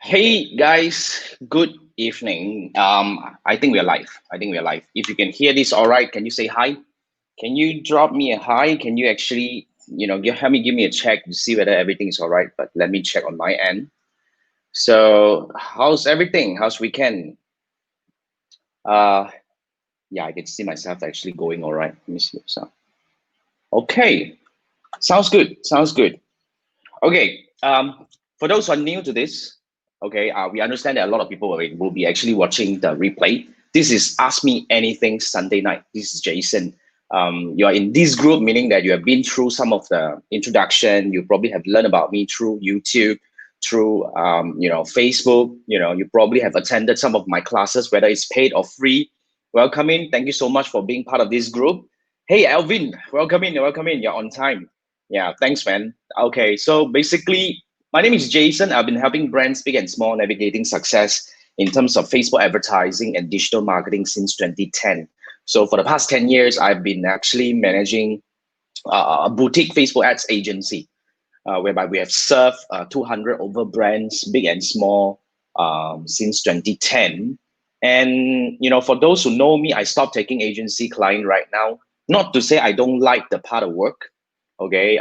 Hey guys, good evening. I think we're live. I think we're live. If you can hear this all right, can you say hi? Can you drop me a hi? Can you actually, help me give me a check to see whether everything is all right? But let me check on my end. So, how's everything? How's weekend? Uh, yeah, I can see myself actually going all right. Let me see. So, okay, sounds good. Sounds good. Okay. For those who are new to this, okay, we understand that a lot of people will be actually watching the replay. This is Ask Me Anything Sunday night. This is Jason. You are in this group, meaning that you have been through some of the introduction. You probably have learned about me through YouTube, through Facebook. You probably have attended some of my classes, whether it's paid or free. Welcome in. Thank you so much for being part of this group. Hey, Alvin, welcome in. Welcome in. You're on time. Yeah, thanks, man. Okay, so basically, my name is Jason. I've been helping brands big and small navigating success in terms of Facebook advertising and digital marketing since 2010. So for the past 10 years, I've been actually managing a boutique Facebook ads agency, whereby we have served 200 over brands, big and small, since 2010. And for those who know me, I stopped taking agency client right now. Not to say I don't like the part of work. Okay,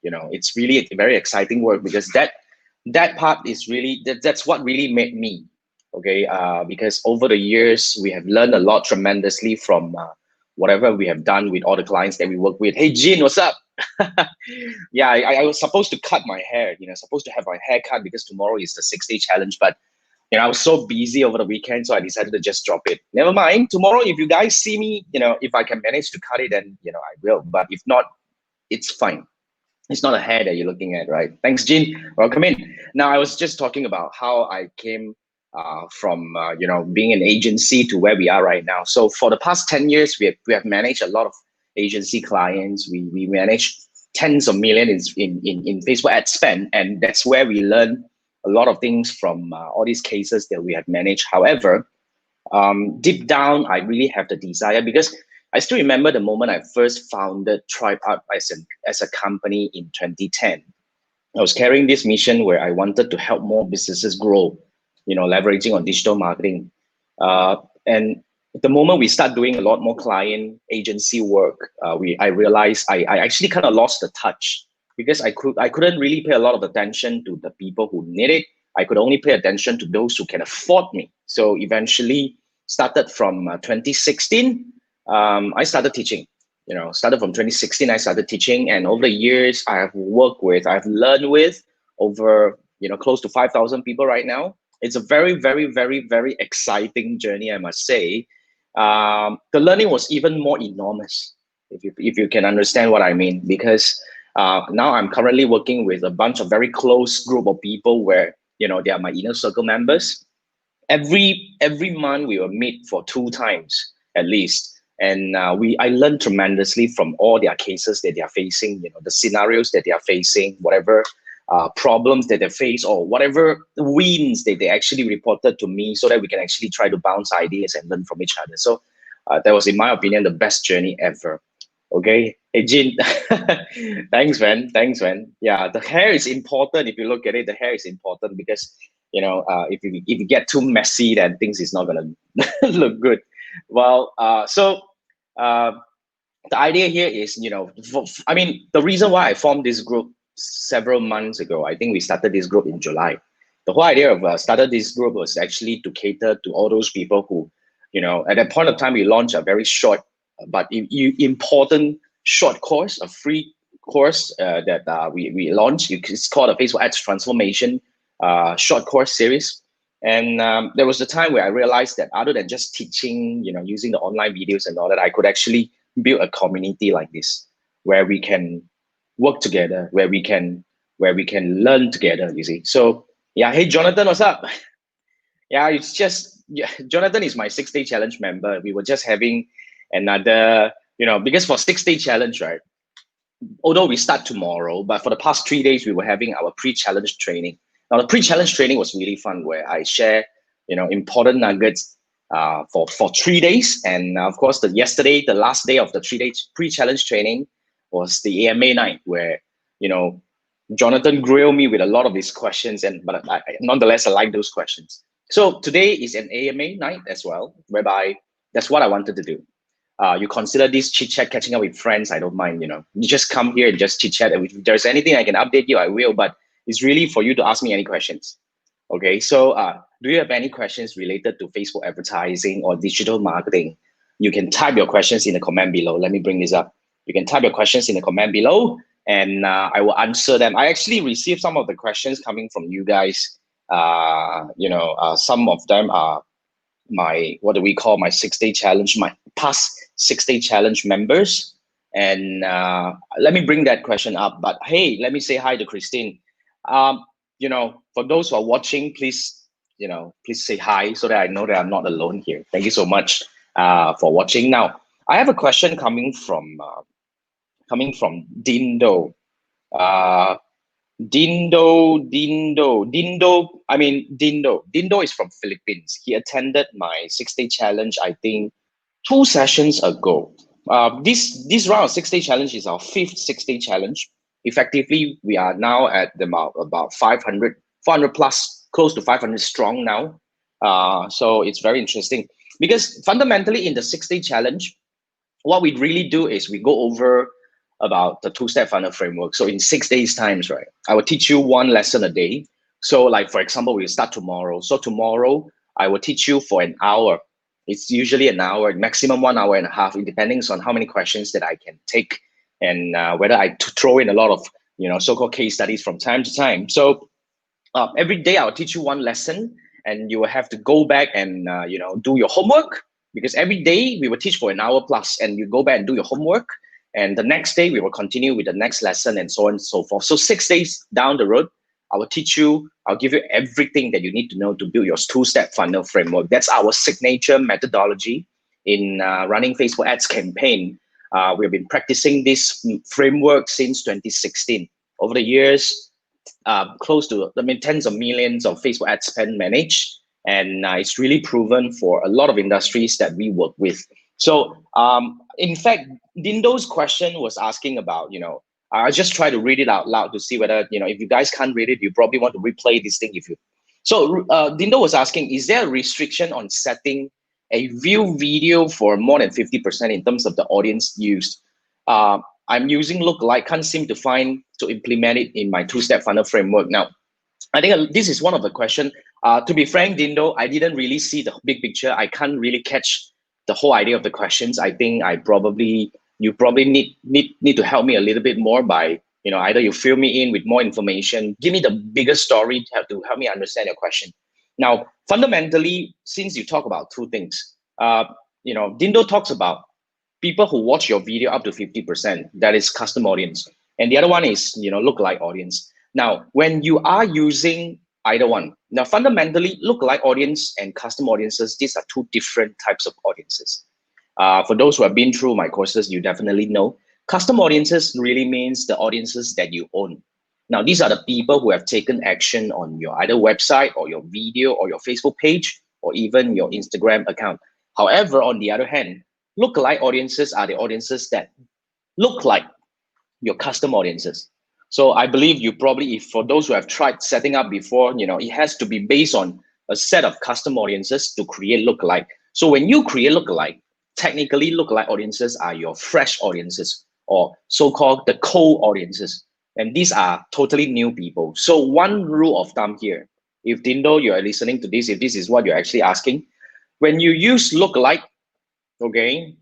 it's really a very exciting work because that part is really that's what really made me. Okay, because over the years we have learned a lot tremendously from whatever we have done with all the clients that we work with. Hey, Jean, what's up? Yeah, I was supposed to cut my hair, supposed to have my hair cut because tomorrow is the 6-day challenge. But I was so busy over the weekend, so I decided to just drop it. Never mind. Tomorrow, if you guys see me, if I can manage to cut it, then I will. But if not, it's fine. It's not a hair that you're looking at, right? Thanks, Jean. Welcome in. Now, I was just talking about how I came from being an agency to where we are right now. So for the past 10 years, we have managed a lot of agency clients. We manage tens of millions in Facebook ad spend, and that's where we learn a lot of things from all these cases that we have managed. However, deep down, I really have the desire because I still remember the moment I first founded Tribe Out as a company in 2010. I was carrying this mission where I wanted to help more businesses grow, leveraging on digital marketing. And the moment we start doing a lot more client agency work, I realized I actually kind of lost the touch because I couldn't really pay a lot of attention to the people who need it. I could only pay attention to those who can afford me. So eventually, started from 2016, I started teaching. Started from 2016, I started teaching, and over the years, I've learned with over close to 5,000 people right now. It's a very, very, very, very exciting journey, I must say. The learning was even more enormous, if you can understand what I mean, because now I'm currently working with a bunch of very close group of people where they are my inner circle members. Every month we will meet for 2 times at least, and I learned tremendously from all their cases that they are facing, the scenarios that they are facing, whatever problems that they face, or whatever wins that they actually reported to me, so that we can actually try to bounce ideas and learn from each other. So that was, in my opinion, the best journey ever. Okay, hey Jin, thanks man. Yeah, the hair is important. If you look at it, the hair is important because if you get too messy, then things is not gonna look good. Well, so uh, the idea here is, I mean, the reason why I formed this group several months ago, I think we started this group in July. The whole idea of started this group was actually to cater to all those people who, at that point of time, we launched a very short but important short course, a free course that we launched. It's called a Facebook Ads Transformation short course series. And there was a time where I realized that other than just teaching, using the online videos and all that, I could actually build a community like this where we can work together, where we can learn together, you see. So yeah, hey Jonathan, what's up? Yeah, it's just, yeah, Jonathan is my 6-day challenge member. We were just having another, because for 6-day challenge, right? Although we start tomorrow, but for the past 3 days, we were having our pre-challenge training. Now, the pre-challenge training was really fun, where I share, important nuggets for 3 days. And of course, yesterday, the last day of the 3 days pre-challenge training was the AMA night, where, you know, Jonathan grilled me with a lot of these questions, and but nonetheless, I like those questions. So today is an AMA night as well, whereby that's what I wanted to do. You consider this chit chat, catching up with friends. I don't mind. You just come here and just chit chat. And if there's anything I can update you, I will. But it's really for you to ask me any questions. Okay. So, do you have any questions related to Facebook advertising or digital marketing? You can type your questions in the comment below. Let me bring this up. You can type your questions in the comment below, and I will answer them. I actually received some of the questions coming from you guys. Some of them are my, what do we call, my 6-day challenge, my past 6-day challenge members. And let me bring that question up. But hey, let me say hi to Christine. For those who are watching, please say hi so that I know that I'm not alone here. Thank you so much for watching. Now, I have a question coming from Dindo. Uh, Dindo is from Philippines. He attended my 6-day challenge, I think, 2 sessions ago. This round of 6-day challenge is our fifth 6-day challenge. Effectively, we are now at about 500, 400 plus, close to 500 strong now. So it's very interesting because fundamentally in the 6-day challenge, what we really do is we go over about the two-step funnel framework. So in 6 days times, right, I will teach you one lesson a day. So like, for example, we'll start tomorrow. So tomorrow I will teach you for an hour. It's usually an hour, maximum 1 hour and a half. It depends on how many questions that I can take and whether I throw in a lot of, so-called case studies from time to time. So every day I'll teach you one lesson, and you will have to go back and do your homework, because every day we will teach for an hour plus, and you go back and do your homework, and the next day we will continue with the next lesson, and so on and so forth. So 6 days down the road, I'll give you everything that you need to know to build your two-step funnel framework. That's our signature methodology in running Facebook ads campaign. We've been practicing this framework since 2016. Over the years, close to, tens of millions of Facebook ad spend managed, and it's really proven for a lot of industries that we work with. So, in fact, Dindo's question was asking about, I just try to read it out loud to see whether, if you guys can't read it, you probably want to replay this thing. So Dindo was asking, is there a restriction on setting a view video for more than 50% in terms of the audience used? I'm using Lookalike, can't seem to find to implement it in my two-step funnel framework. Now, I think this is one of the questions. To be frank, Dindo, I didn't really see the big picture. I can't really catch the whole idea of the questions. I think you probably need to help me a little bit more by, either you fill me in with more information, give me the bigger story to help me understand your question. Now, fundamentally, since you talk about two things, Dindo talks about people who watch your video up to 50%, that is custom audience. And the other one is, lookalike audience. Now, when you are using either one, now fundamentally, lookalike audience and custom audiences, these are two different types of audiences. For those who have been through my courses, you definitely know custom audiences really means the audiences that you own. Now, these are the people who have taken action on your either website or your video or your Facebook page or even your Instagram account. However, on the other hand, lookalike audiences are the audiences that look like your custom audiences. So I believe you probably, if for those who have tried setting up before, it has to be based on a set of custom audiences to create lookalike. So when you create lookalike, technically lookalike audiences are your fresh audiences, or so-called the cold audiences. And these are totally new people. So one rule of thumb here, if Dindo, you are listening to this, if this is what you're actually asking, when you use lookalike, okay,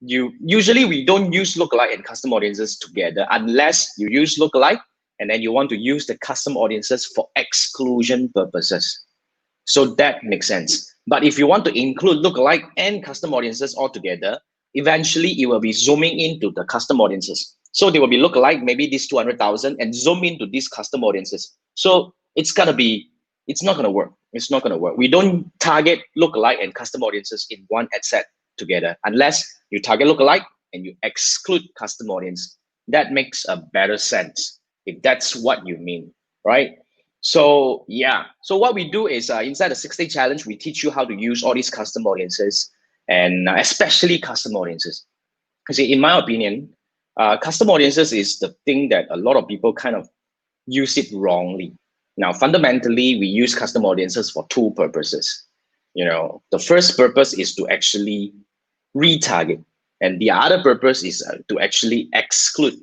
we don't use lookalike and custom audiences together unless you use lookalike and then you want to use the custom audiences for exclusion purposes. So that makes sense. But if you want to include lookalike and custom audiences all together, eventually it will be zooming into the custom audiences. So they will be lookalike, maybe this 200,000, and zoom into these custom audiences. So it's not gonna work. It's not gonna work. We don't target lookalike and custom audiences in one ad set together unless you target lookalike and you exclude custom audience. That makes a better sense if that's what you mean, right? So yeah, so what we do is inside the 6-day challenge, we teach you how to use all these custom audiences, and especially custom audiences. Because in my opinion, custom audiences is the thing that a lot of people kind of use it wrongly. Now, fundamentally, we use custom audiences for two purposes. The first purpose is to actually retarget, and the other purpose is to actually exclude.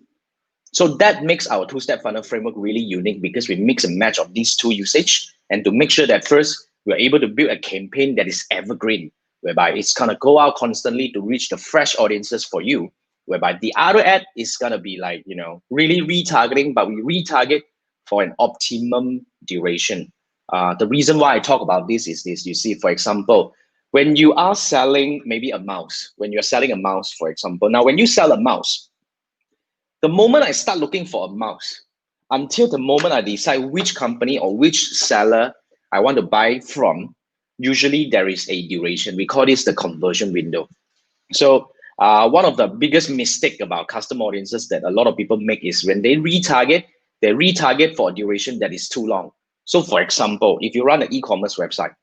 So that makes our two-step funnel framework really unique because we mix and match of these two usage, and to make sure that first we're able to build a campaign that is evergreen, whereby it's gonna go out constantly to reach the fresh audiences for you, whereby the other ad is gonna be like, really retargeting, but we retarget for an optimum duration. The reason why I talk about this is this. You see, for example, when you are selling maybe a mouse, when you're selling a mouse, for example, now when you sell a mouse, the moment I start looking for a mouse, until the moment I decide which company or which seller I want to buy from, usually there is a duration. We call this the conversion window. So one of the biggest mistake about custom audiences that a lot of people make is when they retarget for a duration that is too long. So for example, if you run an e-commerce website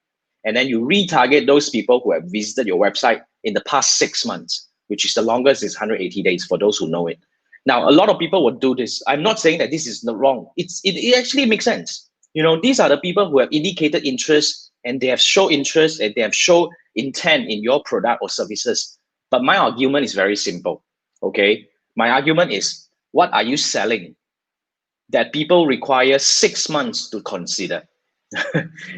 and then you retarget those people who have visited your website in the past 6 months, which is the longest is 180 days for those who know it. Now, a lot of people would do this. I'm not saying that this is not wrong. It actually makes sense. These are the people who have indicated interest and they have shown interest and they have shown intent in your product or services. But my argument is very simple. Okay. My argument is, what are you selling that people require 6 months to consider?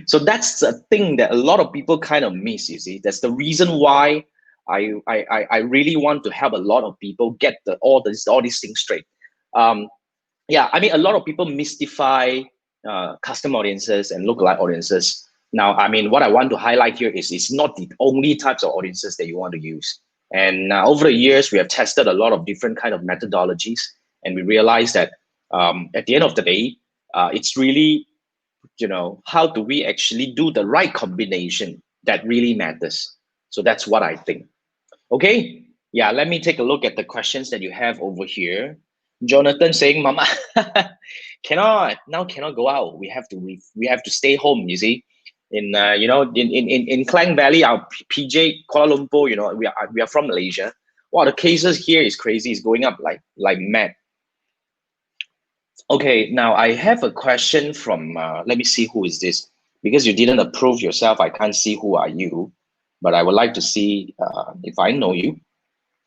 So that's the thing that a lot of people kind of miss, you see. That's the reason why I really want to help a lot of people get all these things straight. Yeah, I mean, a lot of people mystify custom audiences and lookalike audiences. Now, I mean, what I want to highlight here is it's not the only types of audiences that you want to use. And over the years, we have tested a lot of different kind of methodologies, and we realized that at the end of the day, it's really, how do we actually do the right combination that really matters. So that's what I think. Okay, yeah, let me take a look at the questions that you have over here. Jonathan saying, Mama, cannot go out. We have to stay home, you see. In Klang Valley, our PJ, Kuala Lumpur, we are from Malaysia. Wow, the cases here is crazy. It's going up like mad. Okay, now I have a question from, let me see who is this. Because you didn't approve yourself, I can't see who are you, but I would like to see if I know you.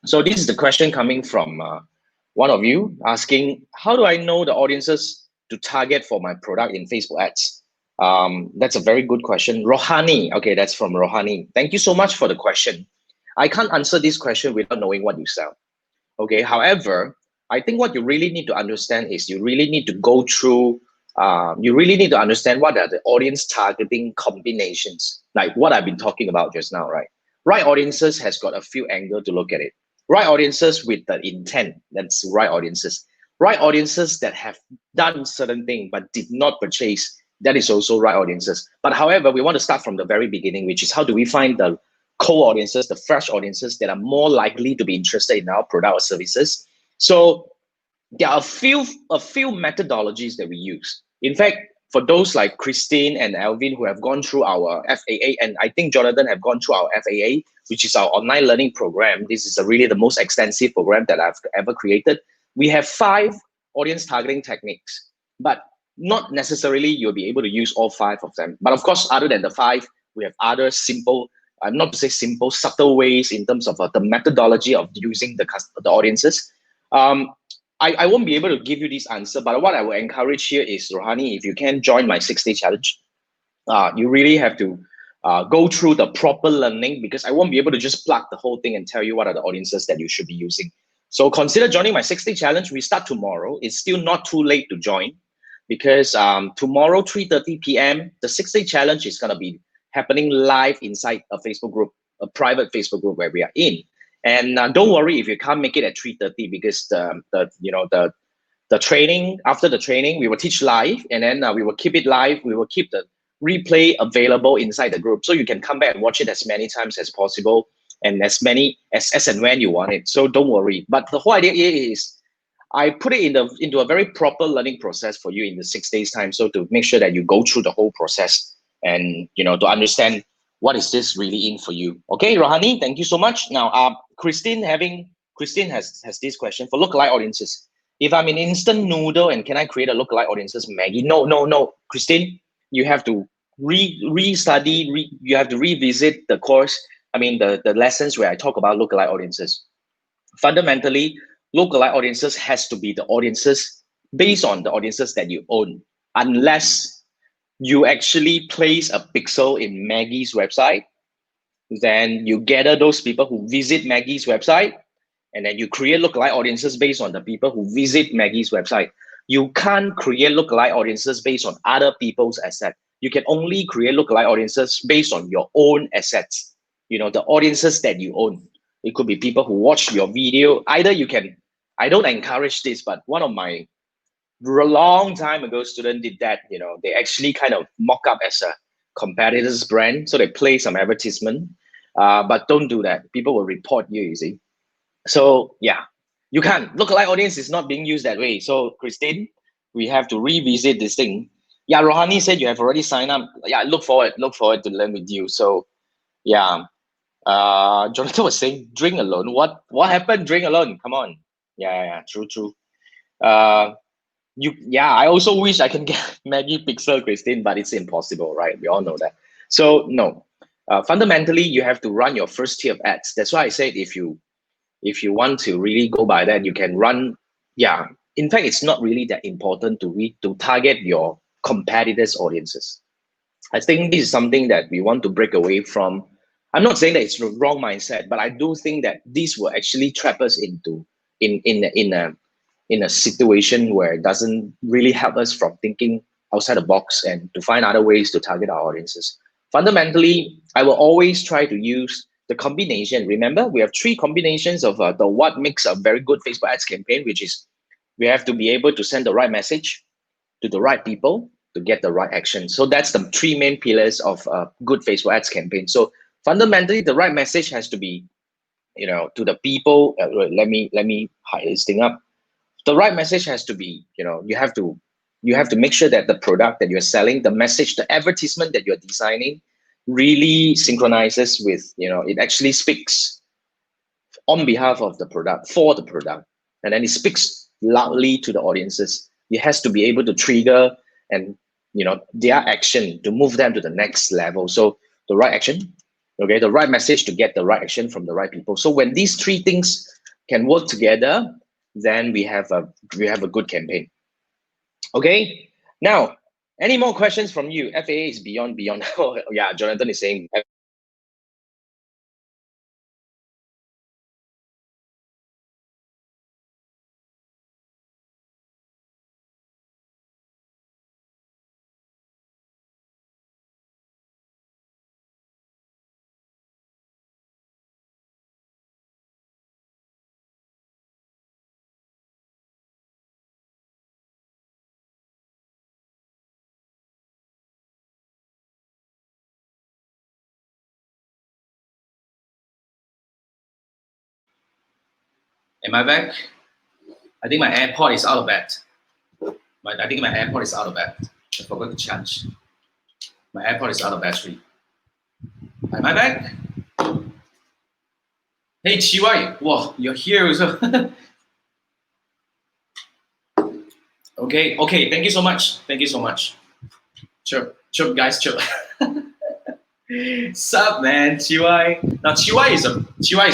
So this is the question coming from one of you asking, how do I know the audiences to target for my product in Facebook ads? That's a very good question. Rohani, okay, that's from Rohani. Thank you so much for the question. I can't answer this question without knowing what you sell. Okay, however, I think what you really need to understand is you really need to go through, you really need to understand what are the audience targeting combinations, like what I've been talking about just now, right? Right audiences has got a few angles to look at it. Right audiences with the intent, that's right audiences. Right audiences that have done certain thing but did not purchase, that is also right audiences. But however, we want to start from the very beginning, which is how do we find the cold audiences, the fresh audiences that are more likely to be interested in our product or services. So there are a few methodologies that we use. In fact, for those like Christine and Alvin who have gone through our FAA, and I think Jonathan have gone through our FAA, which is our online learning program. This is really the most extensive program that I've ever created. We have 5 audience targeting techniques, but not necessarily you'll be able to use all 5 of them. But of course, other than the 5, we have other simple, not to say simple, subtle ways in terms of the methodology of using the audiences. I won't be able to give you this answer, but what I will encourage here is, Rohani, if you can join my 6-day challenge, you really have to go through the proper learning, because I won't be able to just plug the whole thing and tell you what are the audiences that you should be using. So consider joining my 6-day challenge. We start tomorrow. It's still not too late to join, because tomorrow, 3:30 p.m., the 6-day challenge is going to be happening live inside a Facebook group, a private Facebook group where we are in. And don't worry if you can't make it at 3:30, because the training, after the training, we will teach live, and then we will keep it live. We will keep the replay available inside the group, so you can come back and watch it as many times as possible, and as and when you want it. So don't worry. But the whole idea is, I put it into a very proper learning process for you in the 6 days time, so to make sure that you go through the whole process and to understand what is this really in for you. Okay, Rohani, thank you so much. Now, Christine has this question for lookalike audiences. If I'm in instant noodle and can I create a lookalike audiences Maggie? No, no, no, Christine, you have to re-study, you have to revisit the course. I mean the lessons where I talk about lookalike audiences. Fundamentally, lookalike audiences has to be the audiences based on the audiences that you own, unless you actually place a pixel in Maggie's website, then you gather those people who visit Maggie's website, and then you create lookalike audiences based on the people who visit Maggie's website. You can't create lookalike audiences based on other people's assets. You can only create lookalike audiences based on your own assets. You know, the audiences that you own. It could be people who watch your video. Either you can, I don't encourage this, but one of my long time ago student did that. You know, they actually kind of mock up as a competitor's brand. So they play some advertisement, but don't do that. People will report you, you see. So yeah, you can't. Lookalike audience is not being used that way. So Christine, we have to revisit this thing. Yeah, Rohani said you have already signed up. Yeah, look forward to learn with you. So yeah, Jonathan was saying drink alone. What happened? Drink alone. Come on. Yeah, true, true. Uh, I also wish I can get Maggie Pixel, Christine, but it's impossible, right? We all know that. So no, fundamentally, you have to run your first tier of ads. That's why I said if you want to really go by that, you can run. Yeah, in fact, it's not really that important to target your competitors' audiences. I think this is something that we want to break away from. I'm not saying that it's the wrong mindset, but I do think that this will actually trap us into in a situation where it doesn't really help us from thinking outside the box and to find other ways to target our audiences. Fundamentally, I will always try to use the combination. Remember, we have three combinations of the what makes a very good Facebook ads campaign, which is we have to be able to send the right message to the right people to get the right action. So that's the three main pillars of a good Facebook ads campaign. So fundamentally, the right message has to be, you know, to the people. Let me hide this thing up. The right message has to be, you know, you have to make sure that the product that you're selling, the message, the advertisement that you're designing really synchronizes with, you know, it actually speaks on behalf of the product, for the product, and then it speaks loudly to the audiences. It has to be able to trigger and, you know, their action to move them to the next level. So the right action, okay, the right message to get the right action from the right people. So when these three things can work together, then we have a good campaign. Okay, now any more questions from you? FAA is beyond. Oh yeah, Jonathan is saying. Am I back? I think my AirPod is out of bed. I think my AirPod is out of bed. I forgot to charge. My AirPod is out of battery. Am I back? Hey Chiwai, wow, you're here also. Okay, thank you so much. Thank you so much. Chirp, guys, chirp. Sup, man, Chiwai. Now Chiwai is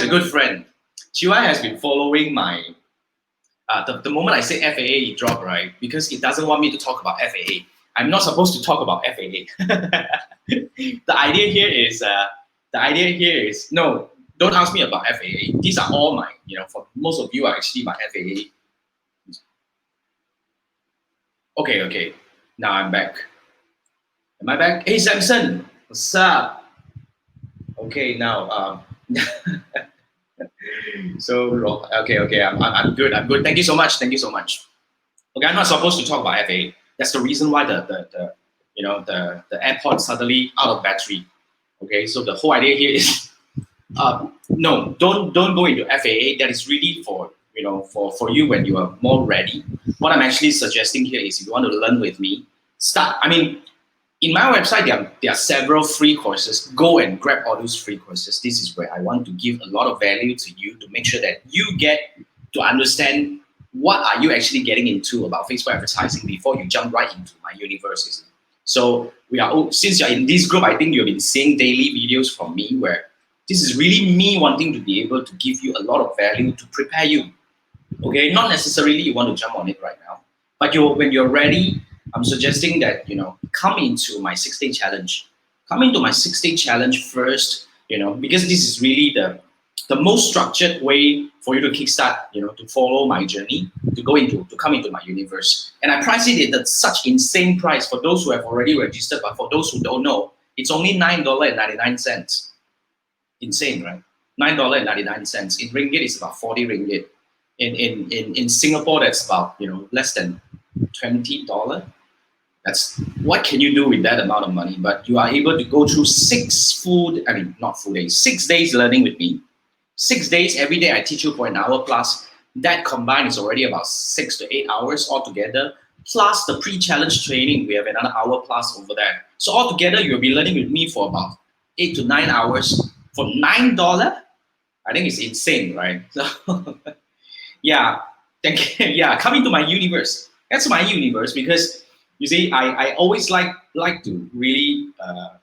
a good friend. Chiwai has been following my the moment I say FAA, it dropped, right? Because it doesn't want me to talk about FAA. I'm not supposed to talk about FAA. The idea here is no, don't ask me about FAA. These are all my, you know, for most of you are actually my FAA. Okay. Now I'm back. Am I back? Hey Samson, what's up? Okay, now so okay, I'm good. Thank you so much. Okay, I'm not supposed to talk about FAA. That's the reason why the you know the AirPod suddenly out of battery. Okay, so the whole idea here is no, don't go into FAA. That is really for, you know, for you when you are more ready. What I'm actually suggesting here is if you want to learn with me, start. I mean, in my website there are several free courses. Go and grab all those free courses. This is where I want to give a lot of value to you to make sure that you get to understand what are you actually getting into about Facebook advertising before you jump right into my universe. So since you're in this group, I think you've been seeing daily videos from me where this is really me wanting to be able to give you a lot of value to prepare you. Okay, not necessarily you want to jump on it right now, but when you're ready, I'm suggesting that come into my 6-day challenge. Come into my 6-day challenge first, because this is really the most structured way for you to kickstart, to follow my journey, to come into my universe. And I price it at such insane price for those who have already registered, but for those who don't know, it's only $9.99. Insane, right? $9.99. In ringgit, it's about 40 ringgit. In Singapore, that's about less than $20. That's what can you do with that amount of money? But you are able to go through 6 days learning with me. 6 days every day. I teach you for an hour plus. That combined is already about 6 to 8 hours altogether. Plus the pre-challenge training, we have another hour plus over there. So altogether, you'll be learning with me for about 8 to 9 hours for $9. I think it's insane, right? So yeah, thank you. Yeah, coming to my universe. That's my universe because you see, I always like to really, I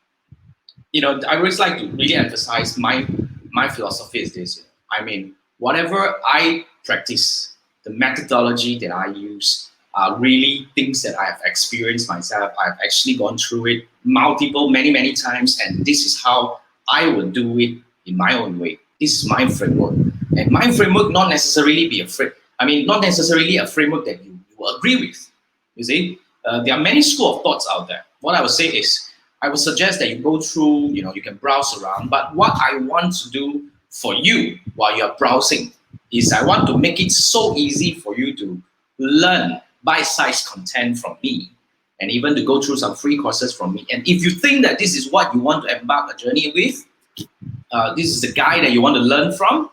always like to really emphasize my philosophy is this. I mean, whatever I practice, the methodology that I use are really things that I have experienced myself. I've actually gone through it many times, and this is how I would do it in my own way. This is my framework. And my framework not necessarily not necessarily a framework that you will agree with. You see, there are many school of thoughts out there. What I would say is, I would suggest that you go through, you can browse around. But what I want to do for you while you're browsing is I want to make it so easy for you to learn bite-sized content from me and even to go through some free courses from me. And if you think that this is what you want to embark a journey with, this is the guy that you want to learn from,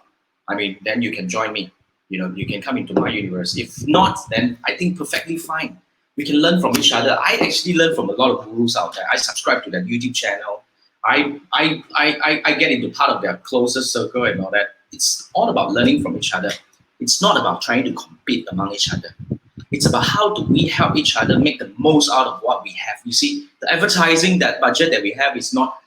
then you can join me. You can come into my universe. If not, then I think perfectly fine. We can learn from each other. I actually learn from a lot of gurus out there. I subscribe to that YouTube channel. I get into part of their closest circle and all that. It's all about learning from each other. It's not about trying to compete among each other. It's about how do we help each other make the most out of what we have. You see, the advertising, that budget that we have is not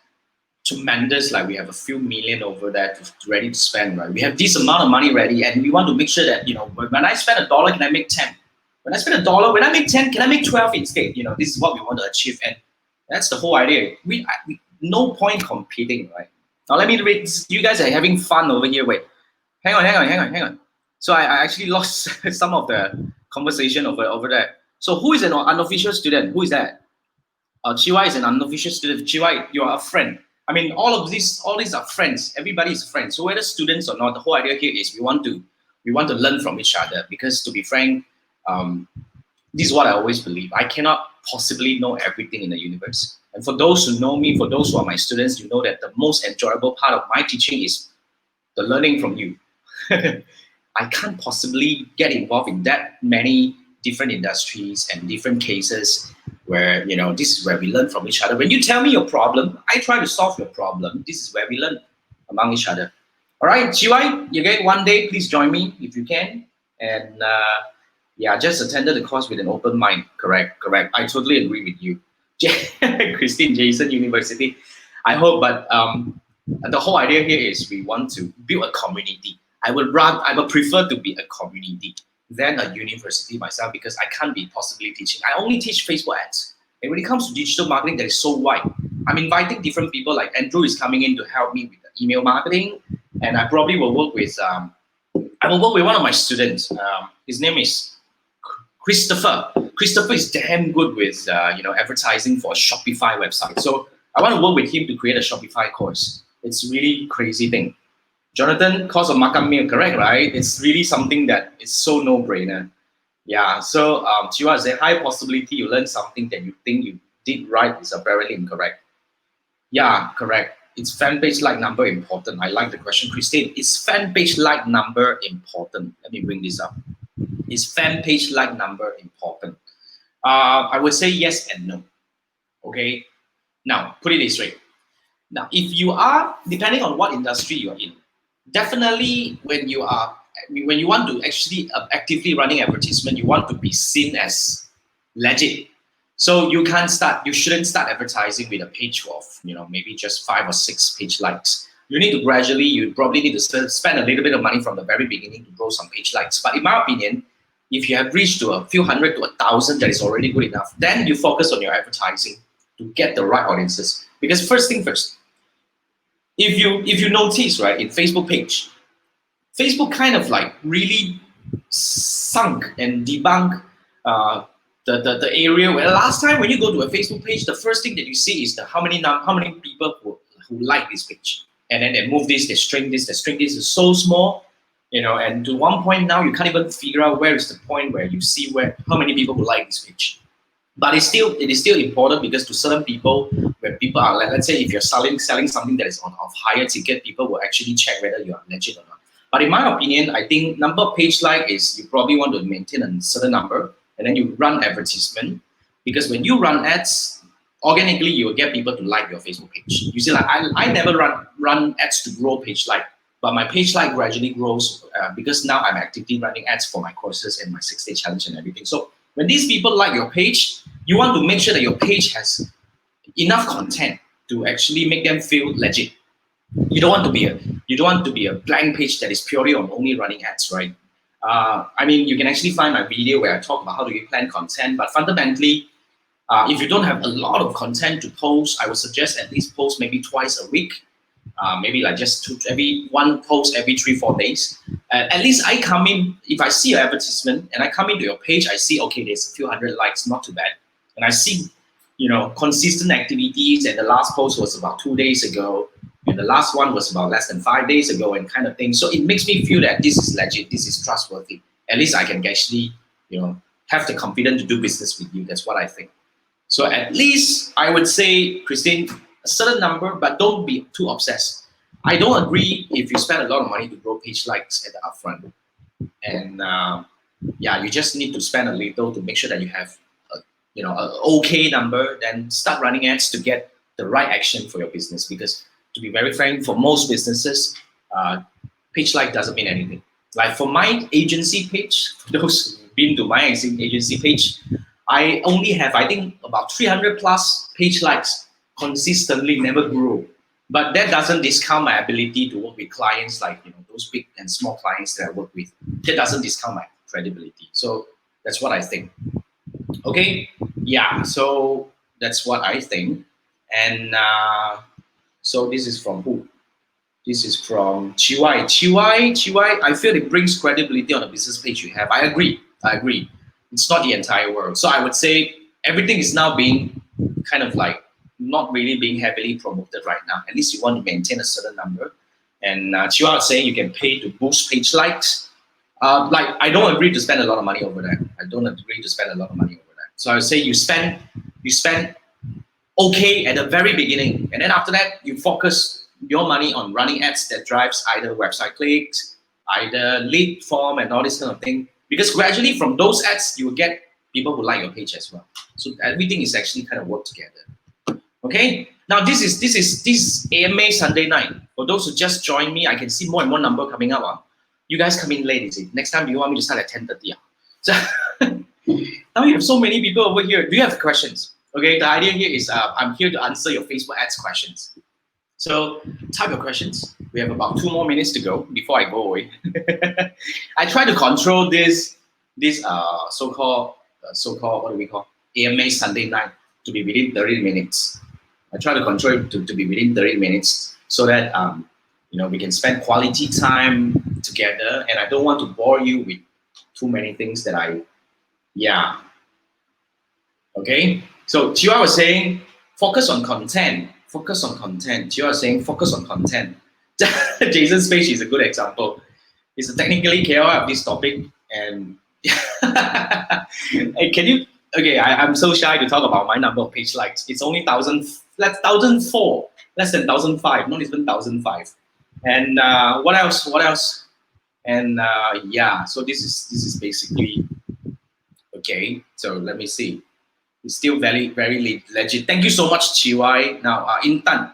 tremendous, like we have a few million over there ready to spend, right? We have this amount of money ready, and we want to make sure that, when I spend $1, can I make 10? When I spend $1, when I make 10, can I make 12 instead? This is what we want to achieve, and that's the whole idea. No point competing, right? Now let me read. You guys are having fun over here. Wait, hang on. So I actually lost some of the conversation over there. So who is an unofficial student? Who is that? Chiwai is an unofficial student. Chiwai, you are a friend. All these are friends. Everybody is friends. So whether students or not, the whole idea here is we want to learn from each other. Because to be frank, this is what I always believe. I cannot possibly know everything in the universe. And for those who know me, for those who are my students, you know that the most enjoyable part of my teaching is the learning from you. I can't possibly get involved in that many different industries and different cases where, this is where we learn from each other. When you tell me your problem, I try to solve your problem. This is where we learn among each other. All right, Chiwai, you get one day, please join me if you can. And just attended the course with an open mind. Correct. I totally agree with you. Christine, Jason University. I hope, but the whole idea here is we want to build a community. I would prefer to be a community than a university myself, because I can't be possibly teaching. I only teach Facebook ads. And when it comes to digital marketing, that is so wide. I'm inviting different people, like Andrew is coming in to help me with the email marketing. And I probably will work with, one of my students. His name is Christopher. Christopher is damn good with, advertising for a Shopify website. So I want to work with him to create a Shopify course. It's really crazy thing. Jonathan, cost of makan meal, correct, right? It's really something that is so no-brainer. Yeah, so Chiwa said, high possibility you learn something that you think you did right is apparently incorrect. Yeah, correct. Is fan page like number important? I like the question. Christine, is fan page like number important? Let me bring this up. Is fan page like number important? I would say yes and no. Okay, now put it this way. Now, if you are, depending on what industry you're in, definitely when you are when you want to actually actively running advertisement, you want to be seen as legit. So you can't start. You shouldn't start advertising with a page of maybe just 5 or 6 page likes. You need to gradually. You probably need to spend a little bit of money from the very beginning to grow some page likes. But in my opinion, if you have reached to a few hundred to 1,000, that is already good enough. Then you focus on your advertising to get the right audiences. Because first thing first, if you notice, right, in Facebook page, Facebook kind of like really sunk and debunk the area where last time when you go to a Facebook page, the first thing that you see is how many people who like this page, and then they move this, they string this, is so small, and to one point now you can't even figure out where is the point where you see how many people who like this page. But it is still important, because to certain people, when people are like, let's say if you're selling something that is of higher ticket, people will actually check whether you are legit or not. But in my opinion, I think number of page like is you probably want to maintain a certain number, and then you run advertisement, because when you run ads, organically you will get people to like your Facebook page. You see, like I never run ads to grow page like, but my page like gradually grows because now I'm actively running ads for my courses and my 6-day challenge and everything. So when these people like your page, you want to make sure that your page has enough content to actually make them feel legit. You don't want to be a blank page that is purely on only running ads, right? I mean, you can actually find my video where I talk about how do you plan content, but fundamentally, if you don't have a lot of content to post, I would suggest at least post maybe twice a week, maybe like just one post every 3-4 days. At least I come in, if I see your advertisement and I come into your page, I see, okay, there's a few hundred likes, not too bad. And I see, consistent activities, and the last post was about 2 days ago, and the last one was about less than 5 days ago, and kind of thing. So it makes me feel that this is legit, this is trustworthy. At least I can actually, have the confidence to do business with you. That's what I think. So at least I would say, Christine, a certain number, but don't be too obsessed. I don't agree if you spend a lot of money to grow page likes at the upfront. And you just need to spend a little to make sure that you have an okay number, then start running ads to get the right action for your business. Because to be very frank, for most businesses, page like doesn't mean anything. Like for my agency page, for those who've been to my agency page, I only have, I think, about 300 plus page likes consistently, never grow. But that doesn't discount my ability to work with clients like those big and small clients that I work with. That doesn't discount my credibility. So that's what I think. Okay, yeah. So that's what I think. And so this is from who? This is from Chiwai. Chiwai, I feel it brings credibility on the business page you have. I agree. It's not the entire world. So I would say everything is now being kind of like not really being heavily promoted right now. At least you want to maintain a certain number. And Chiwai was saying you can pay to boost page likes. Like I don't agree to spend a lot of money over that. So I would say you spend okay at the very beginning, and then after that you focus your money on running ads that drives either website clicks, either lead form, and all this kind of thing. Because gradually from those ads you will get people who like your page as well. So everything is actually kind of work together. Okay. Now this is AMA Sunday night. For those who just joined me, I can see more and more number coming up. You guys come in late, is it? Next time, do you want me to start at 10:30? So now you have so many people over here. Do you have questions? Okay, the idea here is I'm here to answer your Facebook ads questions. So type your questions. We have about 2 more minutes to go before I go away. I try to control this so-called what do we call AMA Sunday night to be within 30 minutes. I try to control it to be within 30 minutes so that we can spend quality time together, and I don't want to bore you with too many things that okay. So Chiwa was saying focus on content. Chiwa was saying focus on content. Jason's page is a good example. He's technically KOL of this topic, and hey, can you? Okay, I'm so shy to talk about my number of page likes. It's only 1,004, less than 1,005, not even 1,005. And what else? And so this is basically okay. So let me see. It's still very, very legit. Thank you so much, Chiwai. Now, Intan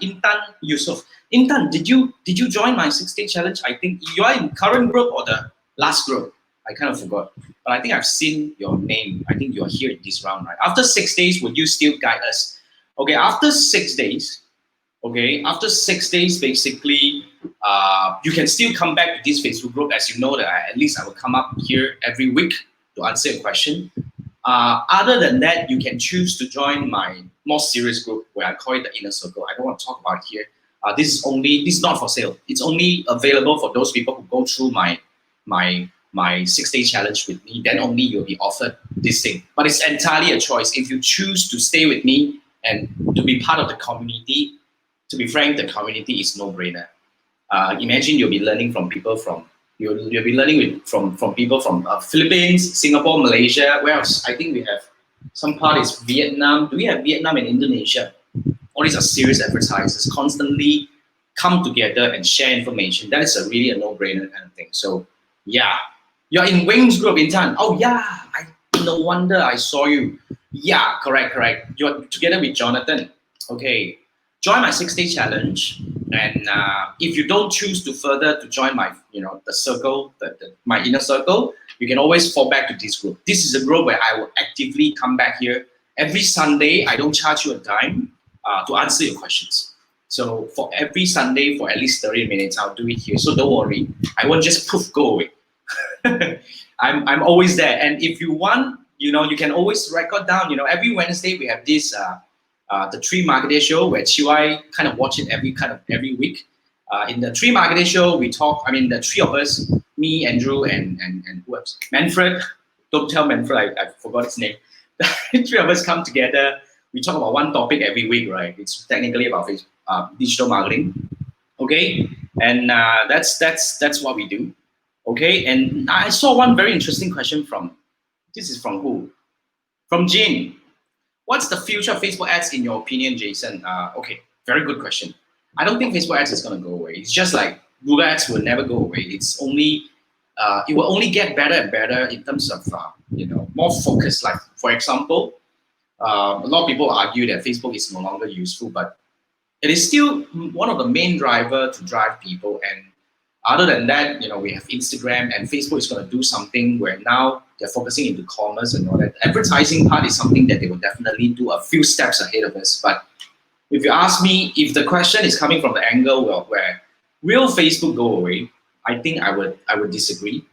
Yusuf. Intan, did you join my 6-day challenge? I think you are in current group or the Last group, I kind of forgot, but I think I've seen your name. I think you're here in this round, right? After 6 days, would you still guide us? Okay, after 6 days, okay, after 6 days, basically, you can still come back to this Facebook group, as you know that at least I will come up here every week to answer a question. Other than that, you can choose to join my more serious group where I call it the inner circle. I don't want to talk about it here. This is not for sale. It's only available for those people who go through my 6 day challenge with me. Then only you'll be offered this thing. But it's entirely a choice. If you choose to stay with me and to be part of the community, to be frank, the community is no brainer. Imagine you'll be learning from people from you'll be learning from people from Philippines, Singapore, Malaysia. Where else? I think we have some part is Vietnam. Do we have Vietnam and Indonesia? All these are serious advertisers constantly come together and share information. That is really a no-brainer kind of thing. So yeah, you're in Wings Group in Tan. Oh yeah, no wonder I saw you. Yeah, correct. You're together with Jonathan. Okay, join my 6 day challenge. And if you don't choose to further to join my, the circle, my inner circle, you can always fall back to this group. This is a group where I will actively come back here every Sunday. I don't charge you a dime to answer your questions. So for every Sunday, for at least 30 minutes, I'll do it here. So don't worry, I won't just poof go away. I'm always there. And if you want, you can always record down. Every Wednesday we have this. The Tree Marketer Show, where Chiwai kind of watch it every week. In the Tree Marketer Show, we talk. I mean, the three of us, me, Andrew, and who else? Manfred. Don't tell Manfred. I forgot his name. The three of us come together. We talk about one topic every week, right? It's technically about digital marketing. Okay, and that's what we do. Okay, and I saw one very interesting question from. This is from who? From Jin. What's the future of Facebook ads in your opinion, Jason? Okay, very good question. I don't think Facebook ads is going to go away. It's just like Google ads will never go away. It's only it will only get better and better in terms of more focus. Like for example, a lot of people argue that Facebook is no longer useful, but it is still one of the main driver to drive people. And other than that, we have Instagram, and Facebook is going to do something where now they're focusing into commerce and all that. Advertising part is something that they will definitely do a few steps ahead of us. But if you ask me, if the question is coming from the angle where will Facebook go away, I think I would disagree.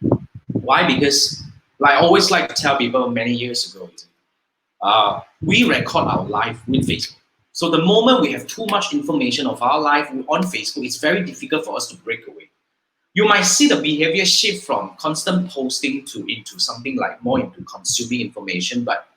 Why? Because I always like to tell people many years ago, we record our life with Facebook. So the moment we have too much information of our life on Facebook, it's very difficult for us to break away. You might see the behavior shift from constant posting into something like more into consuming information, but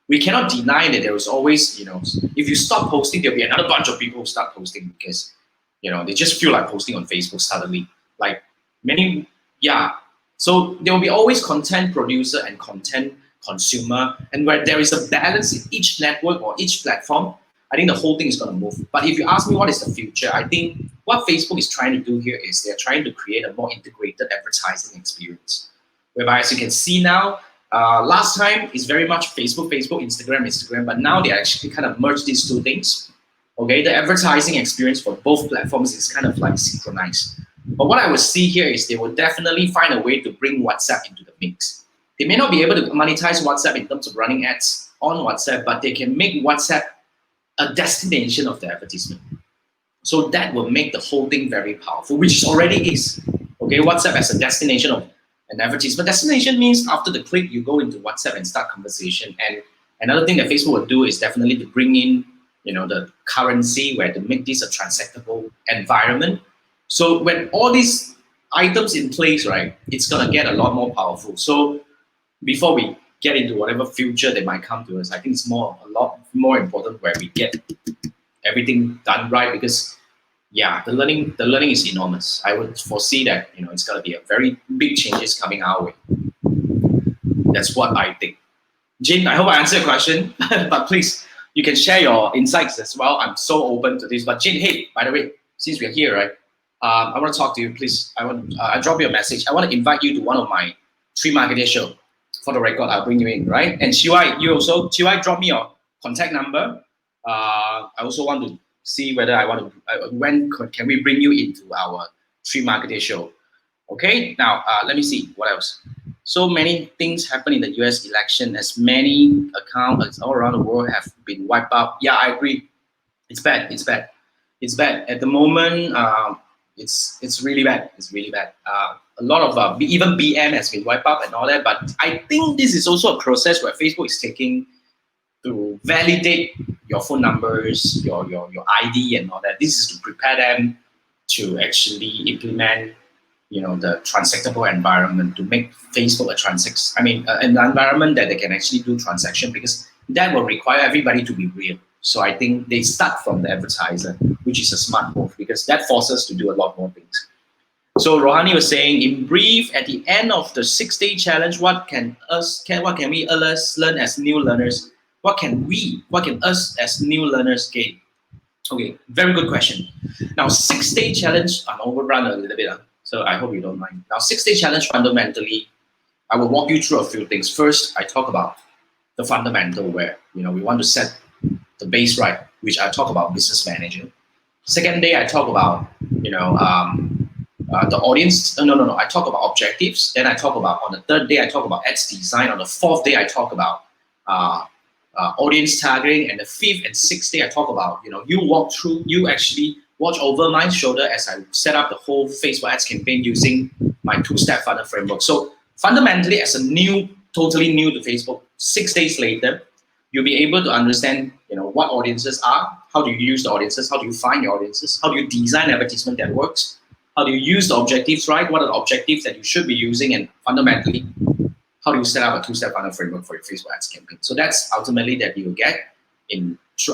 we cannot deny that there is always, if you stop posting, there'll be another bunch of people who start posting because, they just feel like posting on Facebook suddenly. Like many, yeah. So there will be always content producer and content consumer, and where there is a balance in each network or each platform, I think the whole thing is going to move. But if you ask me what is the future, I think what Facebook is trying to do here is they're trying to create a more integrated advertising experience. Whereby, as you can see now, last time is very much Facebook, Instagram, but now they actually kind of merge these two things. Okay, the advertising experience for both platforms is kind of like synchronized. But what I would see here is they will definitely find a way to bring WhatsApp into the mix. They may not be able to monetize WhatsApp in terms of running ads on WhatsApp, but they can make WhatsApp a destination of the advertisement. So that will make the whole thing very powerful, which already is. Okay, WhatsApp as a destination of an advertisement. Destination means after the click, you go into WhatsApp and start conversation. And another thing that Facebook will do is definitely to bring in, the currency where to make this a transactable environment. So when all these items in place, right, it's gonna get a lot more powerful. So before we get into whatever future they might come to us, I think it's a lot more important where we get everything done right, because yeah, the learning is enormous. I would foresee that it's gonna be a very big changes coming our way. That's what I think. Jin, I hope I answered your question, but please, you can share your insights as well. I'm so open to this. But Jin, hey, by the way, since we're here, right, I want to talk to you. Please, I drop you a message. I want to invite you to one of my Tree Marketer Show. For the record, I'll bring you in, right? And Chiwai, drop me your contact number. I also want to see whether when can we bring you into our Tree Marketer Show. Okay, now let me see what else. So many things happen in the US election as many accounts all around the world have been wiped out. Yeah, I agree. It's bad. It's bad. It's bad. At the moment, it's really bad. It's really bad. A lot of even BM has been wiped out and all that. But I think this is also a process where Facebook is taking to validate your phone numbers, your ID and all that. This is to prepare them to actually implement, the transactable environment to make Facebook an environment that they can actually do transaction, because that will require everybody to be real. So I think they start from the advertiser, which is a smart move because that forces us to do a lot more things. So Rohani was saying, in brief, at the end of the 6-day challenge, what can we learn as new learners? What can us as new learners gain? Okay, very good question. Now, 6-day challenge, I'm overrun a little bit, so I hope you don't mind. Now, 6-day challenge, fundamentally, I will walk you through a few things. First, I talk about the fundamental where, we want to set the base right, which I talk about business manager. Second day, I talk about, the audience. No. I talk about objectives. Then I talk about, on the third day, I talk about ads design. On the fourth day, I talk about audience targeting. And the fifth and sixth day, I talk about, you actually watch over my shoulder as I set up the whole Facebook ads campaign using my 2-step funnel framework. So fundamentally, as totally new to Facebook, 6 days later, you'll be able to understand, what audiences are, how do you use the audiences, how do you find your audiences, how do you design advertisement that works, how do you use the objectives right, what are the objectives that you should be using, and fundamentally, how do you set up a 2-step funnel framework for your Facebook ads campaign. So that's ultimately that you will get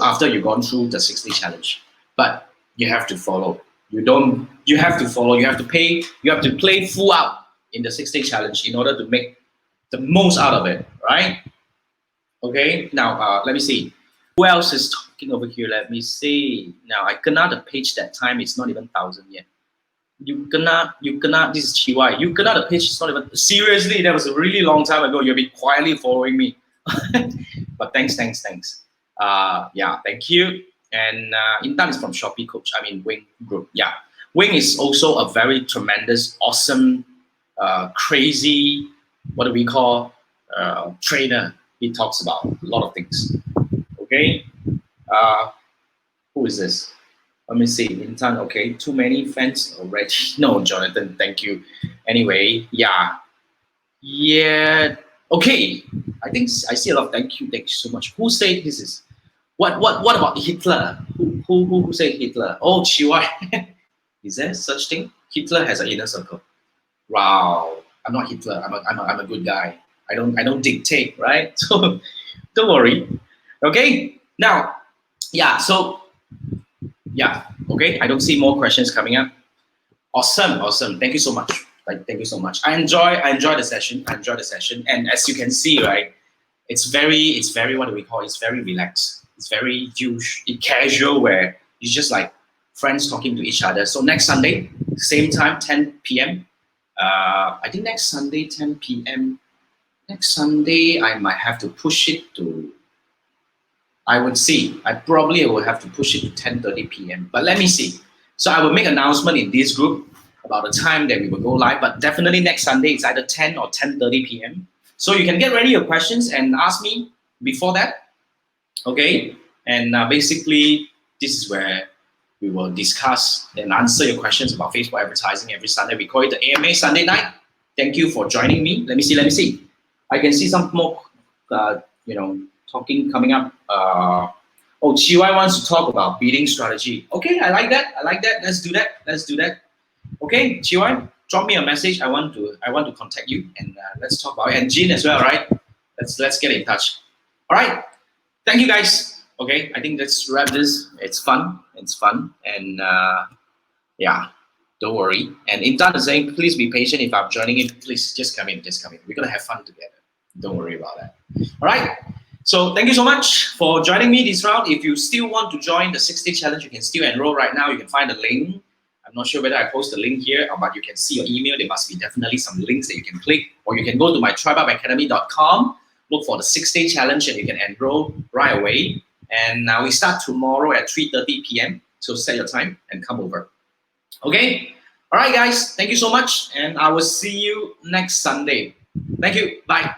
after you've gone through the 6-day challenge. But you have to follow. You have to follow, you have to play full out in the 6-day challenge in order to make the most out of it, right? Okay, now let me see. Who else is talking over here? Let me see. Now I cannot the page that time, it's not even 1,000 yet. You cannot, this is Chiwai. You cannot the page, it's not even, seriously, that was a really long time ago. You've been quietly following me. But thanks. Yeah, thank you. And Intan is from Shopee Coach, Wing Group. Yeah, Wing is also a very tremendous, awesome, crazy, what do we call, trainer. He talks about a lot of things. Okay, who is this? Let me see. Intan, okay, too many fans already. No, Jonathan, thank you. Anyway, yeah. Okay, I think I see a lot of thank you so much. Who said this is? What about Hitler? Who said Hitler? Oh, Chihuahua. Is there such thing? Hitler has an inner circle. Wow, I'm not Hitler. I'm a good guy. I don't dictate, right? So don't worry. Okay. Now, yeah. So yeah. Okay. I don't see more questions coming up. Awesome. Thank you so much. Thank you so much. I enjoy the session. And as you can see, right, it's very what do we call it? It's very relaxed. It's very casual, where it's just like friends talking to each other. So next Sunday, same time, 10 p.m. I think next Sunday, 10 p.m. Next Sunday, I might have to push it to, I would see. I probably will have to push it to 10:30 p.m. But let me see. So I will make an announcement in this group about the time that we will go live. But definitely next Sunday, it's either 10 or 10:30 p.m. So you can get ready your questions and ask me before that. Okay? And basically, this is where we will discuss and answer your questions about Facebook advertising every Sunday. We call it the AMA Sunday night. Thank you for joining me. Let me see. I can see some more, talking coming up. Chiwai wants to talk about bidding strategy. Okay, I like that. Let's do that. Okay, Chiwai, drop me a message. I want to contact you, and let's talk about it. And Jean as well, right? Let's get in touch. All right. Thank you, guys. Okay, I think let's wrap this. It's fun, and yeah, don't worry. And Intan is saying, please be patient. If I'm joining in, please just come in. We're gonna have fun together. Don't worry about that. All right. So thank you so much for joining me this round. If you still want to join the 6-day challenge, you can still enroll right now. You can find the link. I'm not sure whether I post the link here, but you can see your email. There must be definitely some links that you can click, or you can go to my tribeupacademy.com, look for the 6-day challenge, and you can enroll right away. And we start tomorrow at 3:30 p.m. So set your time and come over. Okay. All right, guys. Thank you so much, and I will see you next Sunday. Thank you. Bye.